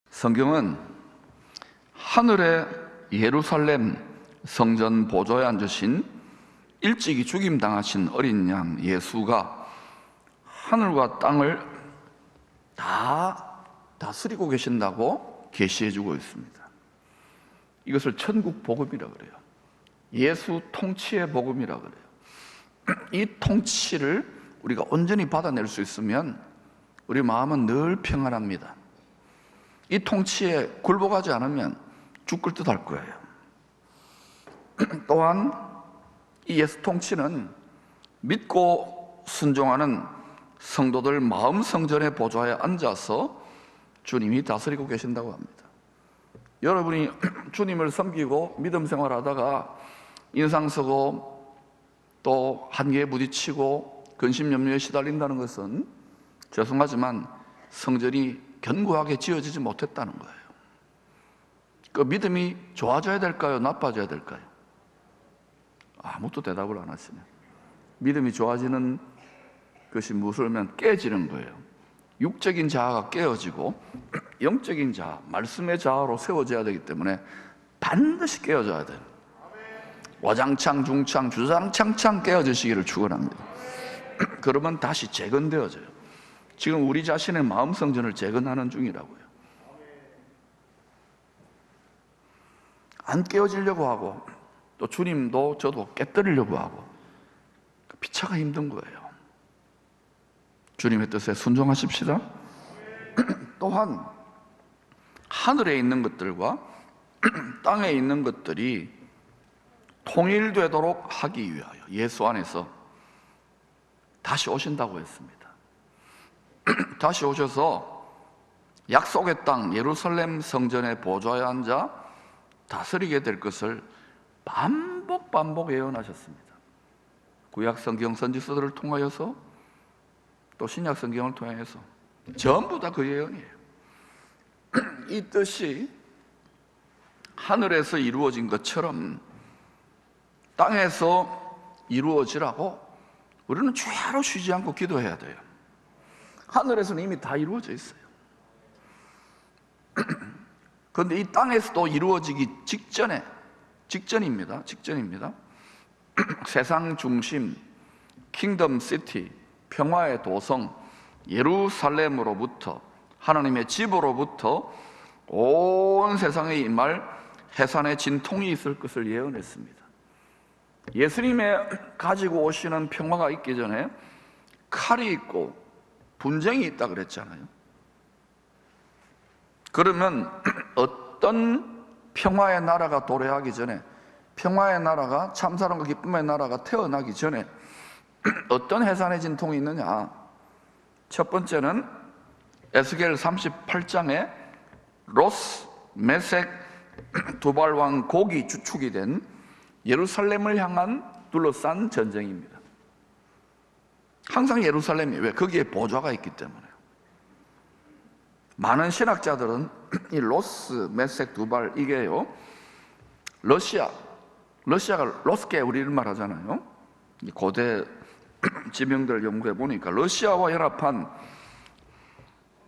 성경은 하늘의 예루살렘 성전 보좌에 앉으신 일찍이 죽임당하신 어린 양 예수가 하늘과 땅을 다 다스리고 계신다고 계시해주고 있습니다. 이것을 천국 복음이라 그래요. 예수 통치의 복음이라 그래요. 이 통치를 우리가 온전히 받아낼 수 있으면 우리 마음은 늘 평안합니다. 이 통치에 굴복하지 않으면 죽을 듯 할 거예요. 또한 이 예수 통치는 믿고 순종하는 성도들 마음 성전의 보좌에 앉아서 주님이 다스리고 계신다고 합니다. 여러분이 주님을 섬기고 믿음 생활하다가 인상 쓰고 또 한계에 부딪히고 근심 염려에 시달린다는 것은 죄송하지만 성전이 견고하게 지어지지 못했다는 거예요. 그 믿음이 좋아져야 될까요? 나빠져야 될까요? 아무도 대답을 안 하시네요. 믿음이 좋아지는 것이 무엇이냐면 깨지는 거예요. 육적인 자아가 깨어지고 영적인 자아, 말씀의 자아로 세워져야 되기 때문에 반드시 깨어져야 돼요. 와장창 중창 주장창창 깨어지시기를 축원합니다. 그러면 다시 재건되어져요. 지금 우리 자신의 마음 성전을 재건하는 중이라고요. 안 깨어지려고 하고 또 주님도 저도 깨뜨리려고 하고 피차가 힘든 거예요. 주님의 뜻에 순종하십시다. 또한 하늘에 있는 것들과 땅에 있는 것들이 통일되도록 하기 위하여 예수 안에서 다시 오신다고 했습니다. 다시 오셔서 약속의 땅 예루살렘 성전의 보좌에 앉아 다스리게 될 것을 반복 예언하셨습니다. 구약 성경 선지서들을 통하여서 또 신약 성경을 통해서 전부 다 그 예언이에요. 이 뜻이 하늘에서 이루어진 것처럼 땅에서 이루어지라고 우리는 주야로 쉬지 않고 기도해야 돼요. 하늘에서는 이미 다 이루어져 있어요. 그런데 이 땅에서도 이루어지기 직전입니다. 세상 중심, 킹덤 시티, 평화의 도성, 예루살렘으로부터 하나님의 집으로부터 온 세상에 임할 해산의 진통이 있을 것을 예언했습니다. 예수님의 가지고 오시는 평화가 있기 전에 칼이 있고 분쟁이 있다 그랬잖아요. 그러면 어떤 평화의 나라가 도래하기 전에, 평화의 나라가 참사랑과 기쁨의 나라가 태어나기 전에 어떤 해산의 진통이 있느냐? 첫 번째는 에스겔 38장에 로스, 메색, 두발 왕 고기 주축이 된 예루살렘을 향한 둘러싼 전쟁입니다. 항상 예루살렘이 왜? 거기에 보좌가 있기 때문에. 많은 신학자들은 이 로스, 메색, 두발 이게요 러시아가 로스게 우리를 말하잖아요. 고대 지명들 연구해 보니까 러시아와 연합한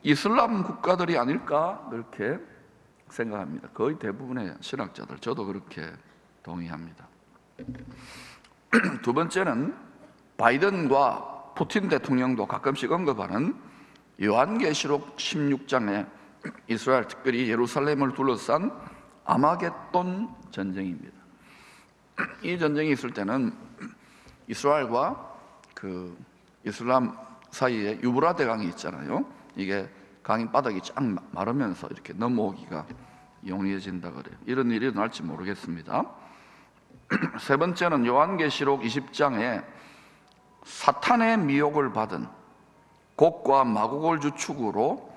이슬람 국가들이 아닐까 그렇게 생각합니다. 거의 대부분의 신학자들, 저도 그렇게 동의합니다. 두 번째는 바이든과 푸틴 대통령도 가끔씩 언급하는 요한계시록 16장에 이스라엘, 특별히 예루살렘을 둘러싼 아마겟돈 전쟁입니다. 이 전쟁이 있을 때는 이스라엘과 그 이슬람 사이에 유브라데 강이 있잖아요. 이게 강이 바닥이 쫙 마르면서 이렇게 넘어오기가 용이해진다 그래요. 이런 일이 일어날지 모르겠습니다. 세 번째는 요한계시록 20장에 사탄의 미혹을 받은 곡과 마곡을 주축으로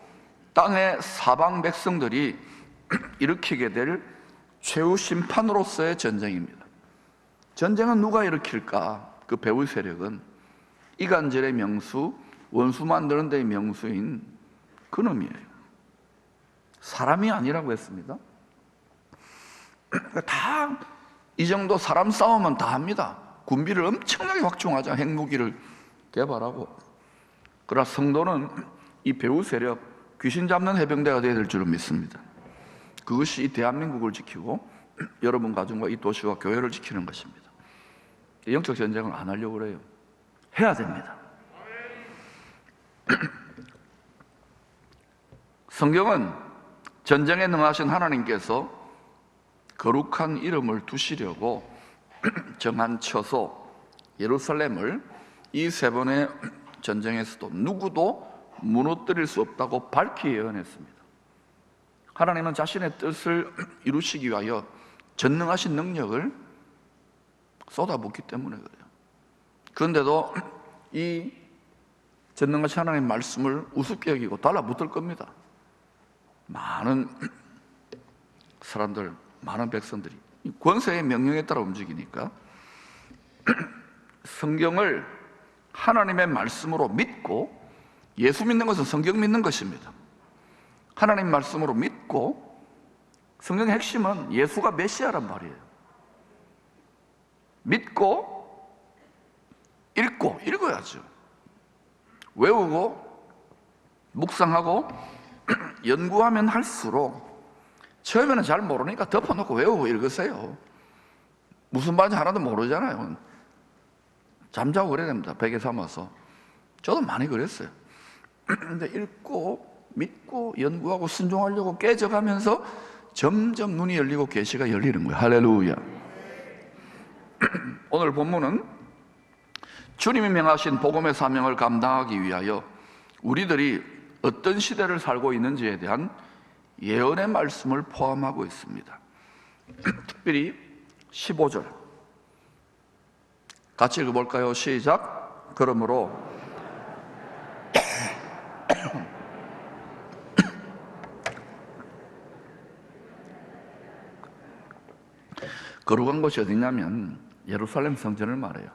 땅의 사방 백성들이 일으키게 될 최후 심판으로서의 전쟁입니다. 전쟁은 누가 일으킬까? 그 배후 세력은 이간질의 명수, 원수 만드는 데의 명수인 그놈이에요. 사람이 아니라고 했습니다. 다 이 정도 사람 싸움은 다 합니다. 군비를 엄청나게 확충하자 핵무기를 개발하고. 그러나 성도는 이 배후 세력, 귀신 잡는 해병대가 되어야 될 줄은 믿습니다. 그것이 이 대한민국을 지키고 여러분 가정과 이 도시와 교회를 지키는 것입니다. 영적 전쟁을 안 하려고 그래요. 해야 됩니다. 성경은 전쟁에 능하신 하나님께서 거룩한 이름을 두시려고 정한 처소 예루살렘을 이 세 번의 전쟁에서도 누구도 무너뜨릴 수 없다고 밝히 예언했습니다. 하나님은 자신의 뜻을 이루시기 위하여 전능하신 능력을 쏟아붓기 때문에 그래요. 그런데도 이 전능하신 하나님의 말씀을 우습게 여기고 달라붙을 겁니다. 많은 사람들, 많은 백성들이 권세의 명령에 따라 움직이니까 성경을 하나님의 말씀으로 믿고, 예수 믿는 것은 성경 믿는 것입니다. 하나님 말씀으로 믿고, 성경의 핵심은 예수가 메시아란 말이에요. 믿고 읽어야죠. 외우고 묵상하고 연구하면 할수록 처음에는 잘 모르니까 덮어놓고 외우고 읽으세요. 무슨 말인지 하나도 모르잖아요. 잠자고 그래야 됩니다. 베개 삼아서. 저도 많이 그랬어요. 근데 읽고 믿고 연구하고 순종하려고 깨져가면서 점점 눈이 열리고 계시가 열리는 거예요. 할렐루야. 오늘 본문은 주님이 명하신 복음의 사명을 감당하기 위하여 우리들이 어떤 시대를 살고 있는지에 대한 예언의 말씀을 포함하고 있습니다. 특별히 15절 같이 읽어볼까요? 시작. 그러므로 거룩한 곳이 어디냐면 예루살렘 성전을 말해요.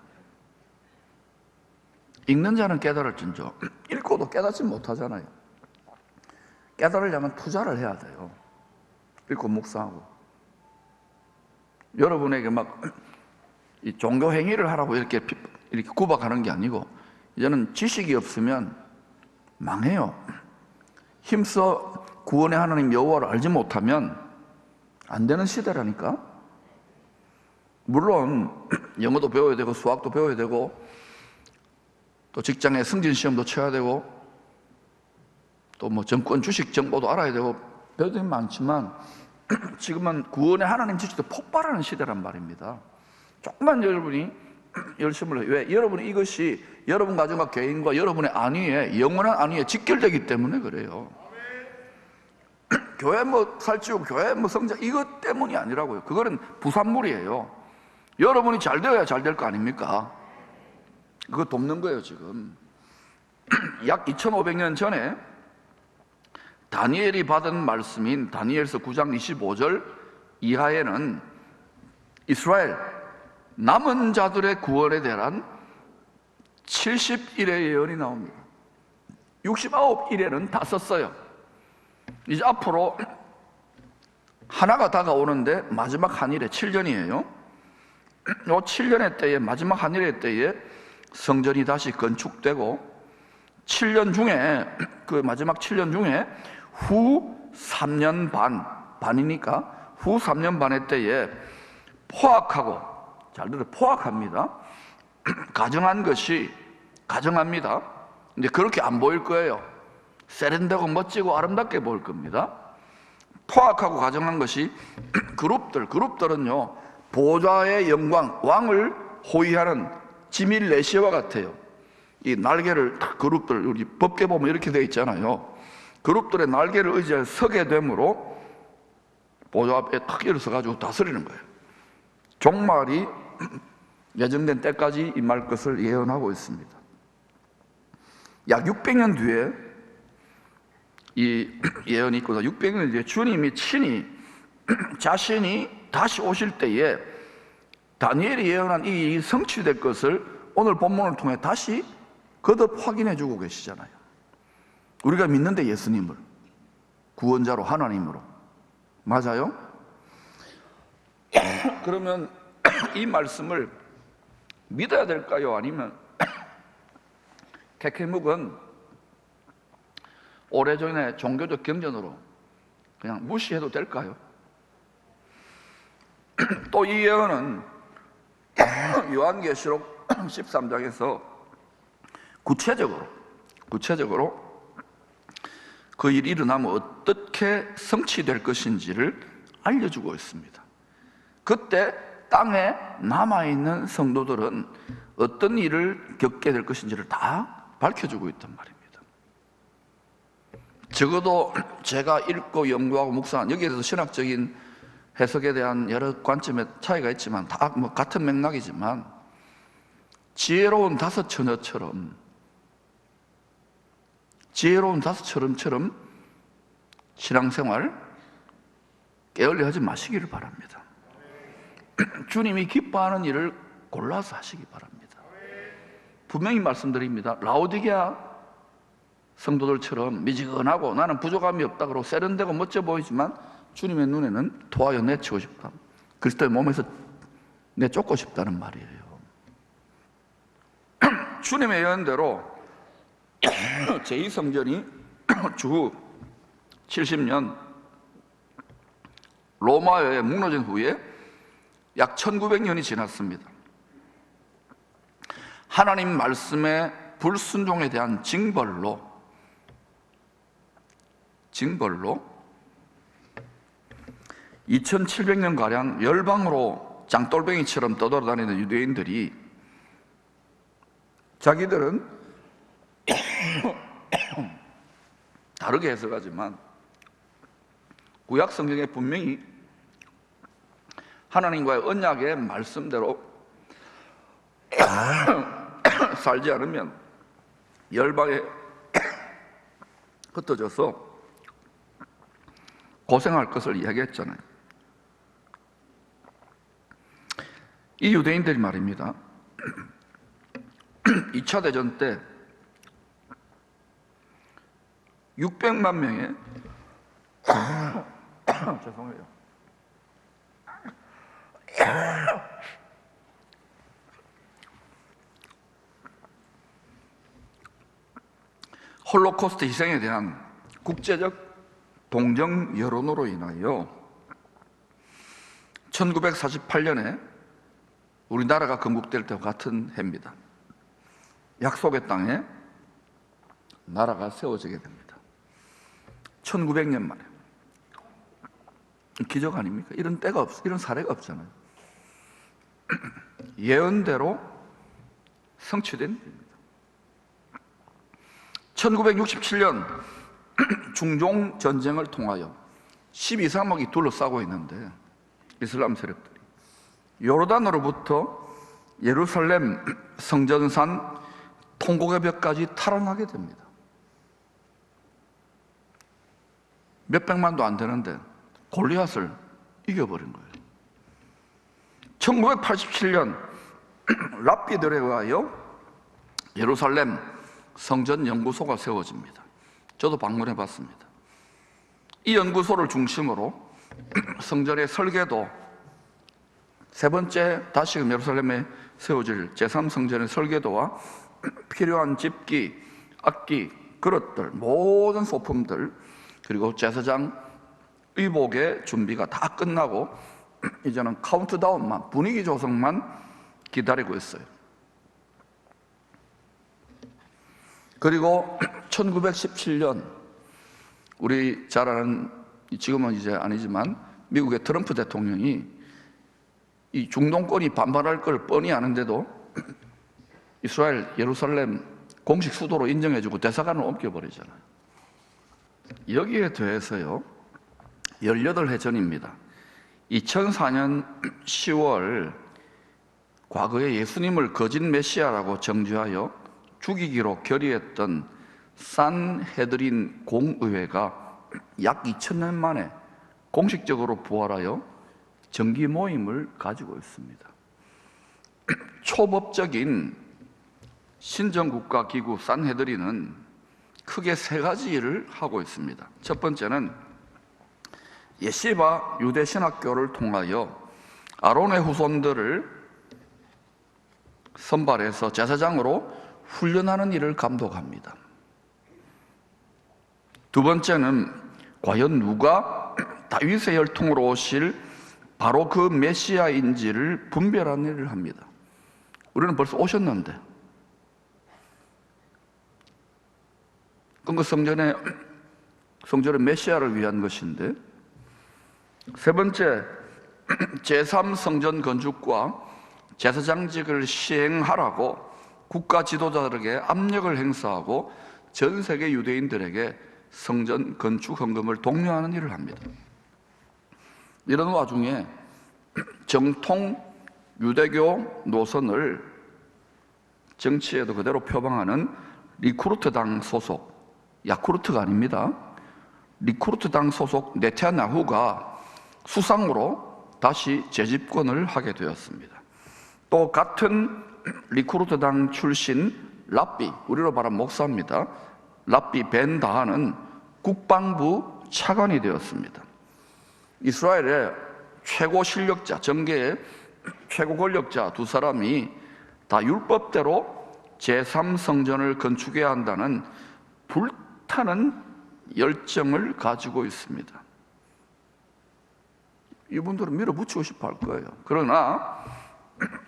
읽는 자는 깨달을진저. 읽고도 깨닫지 못하잖아요. 깨달으려면 투자를 해야 돼요. 읽고 묵상하고. 여러분에게 막 이 종교 행위를 하라고 이렇게 구박하는 게 아니고, 이제는 지식이 없으면 망해요. 힘써 구원의 하나님 여호와를 알지 못하면 안 되는 시대라니까. 물론 영어도 배워야 되고 수학도 배워야 되고 또 직장에 승진 시험도 쳐야 되고 또 뭐 정권 주식 정보도 알아야 되고 배울 게 많지만 지금은 구원의 하나님 지식도 폭발하는 시대란 말입니다. 조금만 여러분이 열심을 해요. 왜? 여러분이 이것이 여러분 가정과 개인과 여러분의 안위에, 영원한 안위에 직결되기 때문에 그래요. 교회 뭐 살찌우고 교회 뭐 성장 이것 때문이 아니라고요. 그거는 부산물이에요. 여러분이 잘 되어야 잘 될 거 아닙니까? 그거 돕는 거예요. 지금 약 2500년 전에 다니엘이 받은 말씀인 다니엘서 9장 25절 이하에는 이스라엘 남은 자들의 구원에 대한 70일의 예언이 나옵니다. 69일에는 다 썼어요. 이제 앞으로 하나가 다가오는데 마지막 한 일에 7년이에요. 이 7년의 때에, 마지막 한 일의 때에 성전이 다시 건축되고 7년 중에, 그 마지막 7년 중에 후 3년 반이니까 후 3년 반의 때에 포악하고, 잘 들어, 포악합니다. 가정한 것이 가정합니다. 근데 그렇게 안 보일 거예요. 세련되고 멋지고 아름답게 보일 겁니다. 포악하고 가정한 것이 그룹들은요 보좌의 영광, 왕을 호위하는 지밀 레시와 같아요. 이 날개를 그룹들, 우리 법계 보면 이렇게 되어 있잖아요. 그룹들의 날개를 의지해 서게 되므로 보좌 앞에 탁 일어서가지고 다스리는 거예요. 종말이 예정된 때까지 임할 것을 예언하고 있습니다. 약 600년 뒤에 이 예언이 있고, 600년 뒤에 주님이 친히 자신이 다시 오실 때에 다니엘이 예언한 이 일이 성취될 것을 오늘 본문을 통해 다시 거듭 확인해 주고 계시잖아요. 우리가 믿는데 예수님을 구원자로 하나님으로. 맞아요? 그러면 이 말씀을 믿어야 될까요? 아니면 케케묵은 오래전에 종교적 경전으로 그냥 무시해도 될까요? 또 이 예언은 요한계시록 13장에서 구체적으로 그 일이 일어나면 어떻게 성취될 것인지를 알려주고 있습니다. 그때 땅에 남아있는 성도들은 어떤 일을 겪게 될 것인지를 다 밝혀주고 있단 말입니다. 적어도 제가 읽고 연구하고 묵상한, 여기에 대해서 신학적인 해석에 대한 여러 관점의 차이가 있지만 다 뭐 같은 맥락이지만, 지혜로운 다섯 처녀처럼 신앙생활 게을리 하지 마시기를 바랍니다. 주님이 기뻐하는 일을 골라서 하시기 바랍니다. 분명히 말씀드립니다. 라오디게아 성도들처럼 미지근하고 나는 부족함이 없다 그러고 세련되고 멋져 보이지만 주님의 눈에는 토하여 내치고 싶다, 그리스도의 몸에서 내쫓고 싶다는 말이에요. 주님의 예언대로 제2성전이 주 70년 로마에 무너진 후에 약 1900년이 지났습니다. 하나님 말씀의 불순종에 대한 징벌로 2700년가량 열방으로 장돌뱅이처럼 떠돌아다니는 유대인들이 자기들은 다르게 해석하지만 구약 성경에 분명히 하나님과의 언약의 말씀대로 살지 않으면 열방에 흩어져서 고생할 것을 이야기했잖아요. 이 유대인들이 말입니다, 2차 대전 때 600만 명의 죄송해요. 홀로코스트 희생에 대한 국제적 동정 여론으로 인하여 1948년에 우리나라가 건국될 때와 같은 해입니다. 약속의 땅에 나라가 세워지게 됩니다. 1900년 만에. 기적 아닙니까? 이런 때가 이런 사례가 없잖아요. 예언대로 성취된 일입니다. 1967년 중동 전쟁을 통하여 12삼억이 둘러싸고 있는데 이슬람 세력들이 요르단으로부터 예루살렘 성전산 통곡의 벽까지 탈환하게 됩니다. 몇백만도 안 되는데 골리앗을 이겨버린 거예요. 1987년 랍비들에 의하여 예루살렘 성전 연구소가 세워집니다. 저도 방문해 봤습니다. 이 연구소를 중심으로 성전의 설계도, 세 번째 다시금 예루살렘에 세워질 제3성전의 설계도와 필요한 집기, 악기, 그릇들, 모든 소품들, 그리고 제사장 의복의 준비가 다 끝나고 이제는 카운트다운만, 분위기 조성만 기다리고 있어요. 그리고 1917년 우리 잘 아는, 지금은 이제 아니지만 미국의 트럼프 대통령이 이 중동권이 반발할 걸 뻔히 아는데도 이스라엘 예루살렘 공식 수도로 인정해주고 대사관을 옮겨버리잖아요. 여기에 더해서요, 18해 전입니다. 2004년 10월 과거에 예수님을 거짓 메시아라고 정죄하여 죽이기로 결의했던 산헤드린 공의회가 약 2000년 만에 공식적으로 부활하여 정기 모임을 가지고 있습니다. 초법적인 신정국가기구 산헤드린은 크게 세 가지 일을 하고 있습니다. 첫 번째는 예시바 유대 신학교를 통하여 아론의 후손들을 선발해서 제사장으로 훈련하는 일을 감독합니다. 두 번째는 과연 누가 다윗의 혈통으로 오실 바로 그 메시아인지를 분별하는 일을 합니다. 우리는 벌써 오셨는데, 그 성전의 메시아를 위한 것인데, 세 번째, 제3성전 건축과 제사장직을 시행하라고 국가 지도자들에게 압력을 행사하고 전 세계 유대인들에게 성전 건축 헌금을 독려하는 일을 합니다. 이런 와중에 정통 유대교 노선을 정치에도 그대로 표방하는 리쿠르트당 소속, 야쿠르트가 아닙니다. 리쿠르트당 소속 네타냐후가 수상으로 다시 재집권을 하게 되었습니다. 또 같은 리쿠르트당 출신 랍비, 우리로 말하면 목사입니다. 랍비 벤 다하는 국방부 차관이 되었습니다. 이스라엘의 최고 실력자, 정계의 최고 권력자 두 사람이 다 율법대로 제3성전을 건축해야 한다는 불타는 열정을 가지고 있습니다. 이분들은 밀어붙이고 싶어 할 거예요. 그러나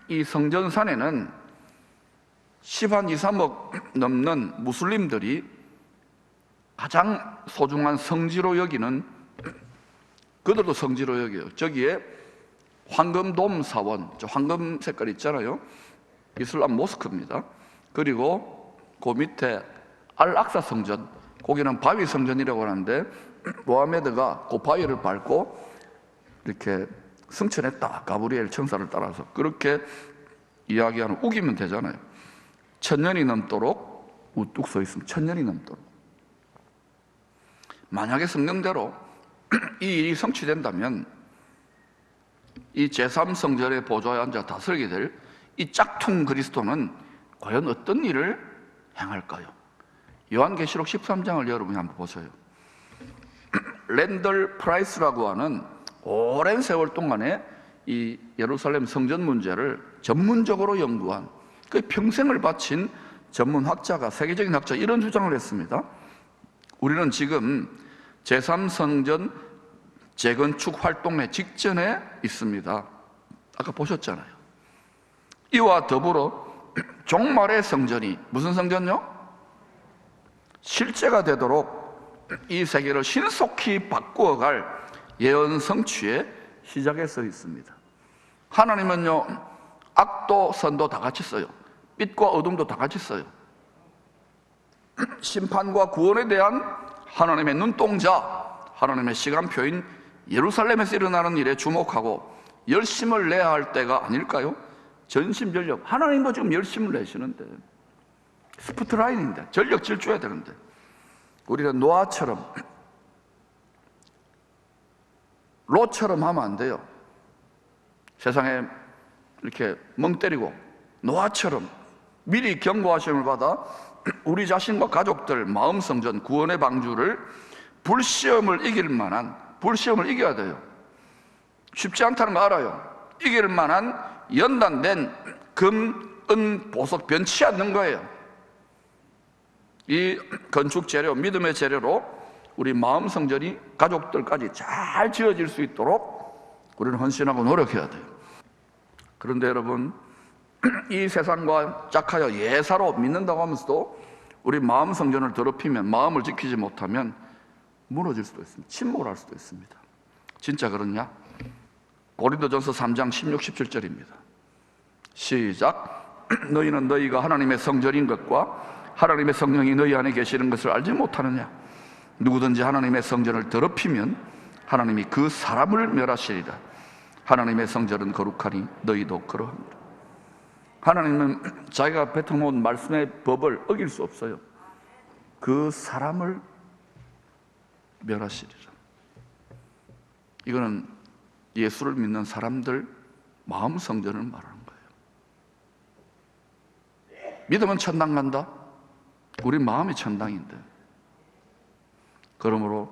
이 성전산에는 10한 2, 3억 넘는 무슬림들이 가장 소중한 성지로 여기는, 그들도 성지로 여겨요. 저기에 황금돔 사원, 저 황금 색깔 있잖아요. 이슬람 모스크입니다. 그리고 그 밑에 알악사 성전, 거기는 바위 성전이라고 하는데 모하메드가 그 바위를 밟고 이렇게 승천했다, 가브리엘 천사를 따라서. 그렇게 이야기하는, 우기면 되잖아요. 1000년이 넘도록 우뚝 서 있으면 1000년이 넘도록. 만약에 성령대로 이 일이 성취된다면 이 제3성전의 보좌에 앉아 다스리게 될 이 짝퉁 그리스도는 과연 어떤 일을 행할까요? 요한계시록 13장을 여러분이 한번 보세요. 랜덜 프라이스라고 하는 오랜 세월 동안에 이 예루살렘 성전 문제를 전문적으로 연구한, 그 평생을 바친 전문학자가, 세계적인 학자, 이런 주장을 했습니다. 우리는 지금 제3성전 재건축 활동의 직전에 있습니다. 아까 보셨잖아요. 이와 더불어 종말의 성전이, 무슨 성전요? 실제가 되도록 이 세계를 신속히 바꾸어갈 예언 성취의 시작에 서 있습니다. 하나님은요, 악도 선도 다 같이 써요. 빛과 어둠도 다 같이 써요. 심판과 구원에 대한 하나님의 눈동자, 하나님의 시간표인 예루살렘에서 일어나는 일에 주목하고 열심을 내야 할 때가 아닐까요? 전심전력, 하나님도 지금 열심을 내시는데, 스포트라인인데, 전력 질주해야 되는데, 우리가 노아처럼, 롯처럼 하면 안 돼요. 세상에 이렇게 멍 때리고 노아처럼 미리 경고하심을 받아 우리 자신과 가족들 마음 성전 구원의 방주를 불시험을 이길 만한, 불시험을 이겨야 돼요. 쉽지 않다는 거 알아요. 이길 만한 연단된 금, 은, 보석 변치 않는 거예요. 이 건축 재료, 믿음의 재료로 우리 마음 성전이 가족들까지 잘 지어질 수 있도록 우리는 헌신하고 노력해야 돼요. 그런데 여러분, 이 세상과 짝하여 예사로 믿는다고 하면서도 우리 마음 성전을 더럽히면, 마음을 지키지 못하면 무너질 수도 있습니다. 침몰할 할 수도 있습니다. 진짜 그렇냐? 고린도전서 3장 16, 17절입니다. 시작. 너희는 너희가 하나님의 성전인 것과 하나님의 성령이 너희 안에 계시는 것을 알지 못하느냐? 누구든지 하나님의 성전을 더럽히면 하나님이 그 사람을 멸하시리라. 하나님의 성전은 거룩하니 너희도 그러합니다. 하나님은 자기가 뱉어놓은 말씀의 법을 어길 수 없어요. 그 사람을 멸하시리라. 이거는 예수를 믿는 사람들 마음 성전을 말하는 거예요. 믿으면 천당 간다? 우리 마음이 천당인데. 그러므로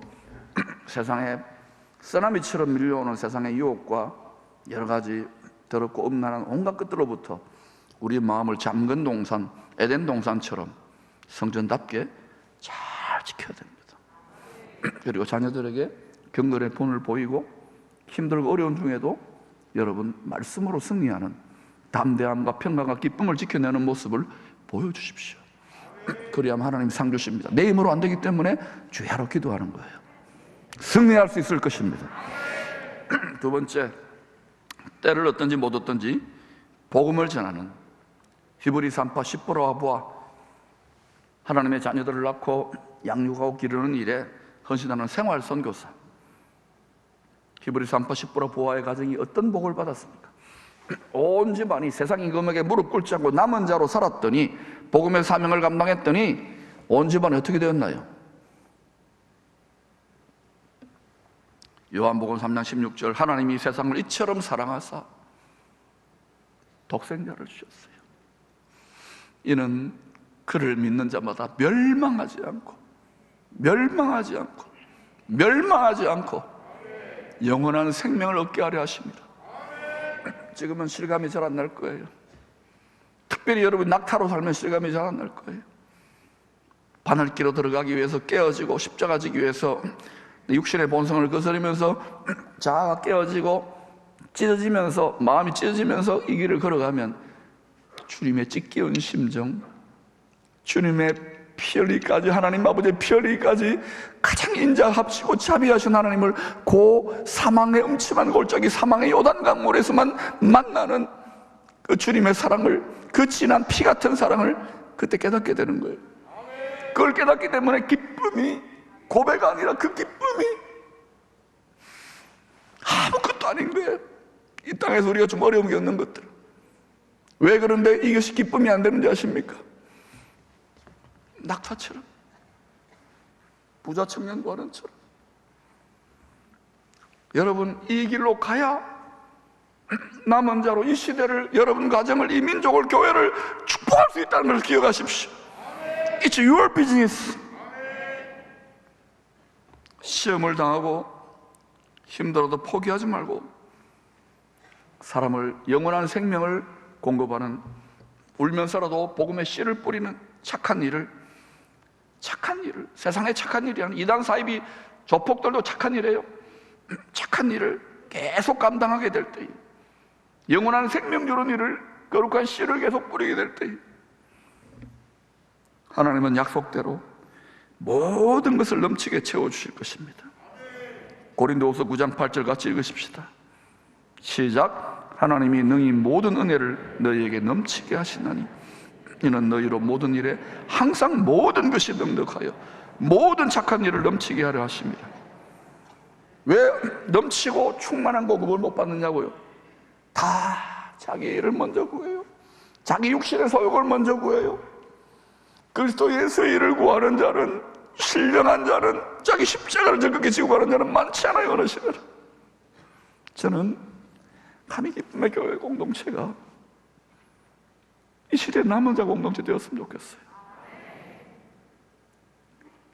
세상에 쓰나미처럼 밀려오는 세상의 유혹과 여러 가지 더럽고 음란한 온갖 것들로부터 우리 마음을 잠근 동산, 에덴 동산처럼 성전답게 잘 지켜야 됩니다. 그리고 자녀들에게 경건의 본을 보이고 힘들고 어려운 중에도 여러분 말씀으로 승리하는 담대함과 평강과 기쁨을 지켜내는 모습을 보여주십시오. 그리하면 하나님 상 주십니다. 내 힘으로 안 되기 때문에 주야로 기도하는 거예요. 승리할 수 있을 것입니다. 두 번째, 때를 얻든지 못 얻든지 복음을 전하는 히브리서 3파 10보라 보아 하나님의 자녀들을 낳고 양육하고 기르는 일에 헌신하는 생활 선교사. 히브리서 3파 10보라 보아의 가정이 어떤 복을 받았습니까? 온 집안이 세상 임금에게 무릎 꿇지 않고 남은 자로 살았더니, 복음의 사명을 감당했더니 온 집안이 어떻게 되었나요? 요한복음 3장 16절, 하나님이 세상을 이처럼 사랑하사 독생자를 주셨어요. 이는 그를 믿는 자마다 멸망하지 않고 영원한 생명을 얻게 하려 하십니다. 지금은 실감이 잘 안 날 거예요. 특별히 여러분 낙타로 살면 실감이 잘 안 날 거예요. 바늘기로 들어가기 위해서 깨어지고 십자가 지기 위해서 육신의 본성을 거스르면서 자아가 깨어지고 찢어지면서, 마음이 찢어지면서 이 길을 걸어가면 주님의 찢기운 심정, 주님의 피 흘리기까지, 하나님 아버지의 피 흘리기까지 가장 인자합시고 자비하신 하나님을 고 사망의 음침한 골짜기, 사망의 요단 강물에서만 만나는 그 주님의 사랑을, 그 진한 피 같은 사랑을 그때 깨닫게 되는 거예요. 그걸 깨닫기 때문에 기쁨이 고백 아니라 그 기쁨이 아무것도 아닌 거예요. 이 땅에서 우리가 좀 어려움 겪는 것들, 왜 그런데 이것이 기쁨이 안 되는지 아십니까? 낙타처럼, 부자 청년 과런처럼 여러분 이 길로 가야 남은 자로 이 시대를, 여러분 가정을, 이 민족을, 교회를 축복할 수 있다는 것을 기억하십시오. It's your business. 시험을 당하고 힘들어도 포기하지 말고 사람을, 영원한 생명을 공급하는, 울면서라도 복음의 씨를 뿌리는 착한 일을, 세상에 착한 일이 아닌, 이단 사이비 조폭들도 착한 일이에요. 착한 일을 계속 감당하게 될 때에, 영원한 생명 주는 일을, 거룩한 씨를 계속 뿌리게 될 때에 하나님은 약속대로 모든 것을 넘치게 채워주실 것입니다. 고린도후서 9장 8절 같이 읽으십시다. 시작. 하나님이 능히 모든 은혜를 너희에게 넘치게 하시나니 이는 너희로 모든 일에 항상 모든 것이 넉넉하여 모든 착한 일을 넘치게 하려 하십니다. 왜 넘치고 충만한 공급을 못 받느냐고요? 다 자기 일을 먼저 구해요. 자기 육신의 소욕을 먼저 구해요. 그리스도 예수의 일을 구하는 자는, 신령한 자는, 자기 십자가를 적극히 지고 가는 자는 많지 않아요, 어느 시대는. 저는 감히 기쁨의 교회 공동체가 이 시대의 남은 자 공동체 되었으면 좋겠어요.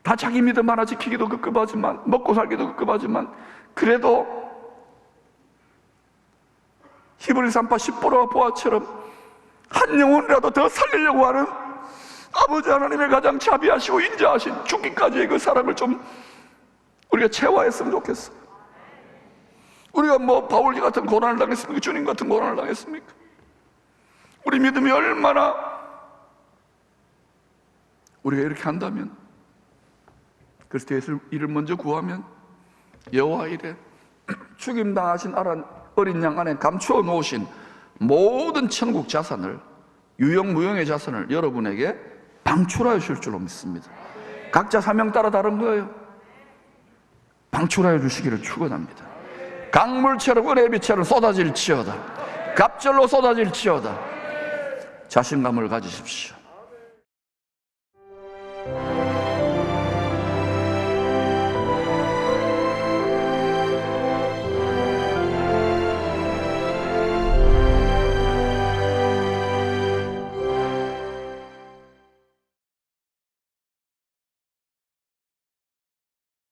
다 자기 믿음 하나 지키기도 급급하지만, 먹고 살기도 급급하지만, 그래도 히브리서 3파 10보라 보아처럼 한 영혼이라도 더 살리려고 하는 아버지 하나님의 가장 자비하시고 인자하신 죽기까지의 그 사랑을 좀 우리가 체화했으면 좋겠어요. 우리가 뭐 바울이 같은 고난을 당했습니까? 주님 같은 고난을 당했습니까? 우리 믿음이 얼마나, 우리가 이렇게 한다면, 그리스도의 일을 먼저 구하면 여호와 이래 죽임당하신 어린 양 안에 감추어 놓으신 모든 천국 자산을, 유영무용의 자산을 여러분에게 방출하여 주실 줄로 믿습니다. 각자 사명 따라 다른 거예요. 방출하여 주시기를 축원합니다. 강물처럼 은혜비처럼 쏟아질지어다. 갑절로 쏟아질지어다. 자신감을 가지십시오.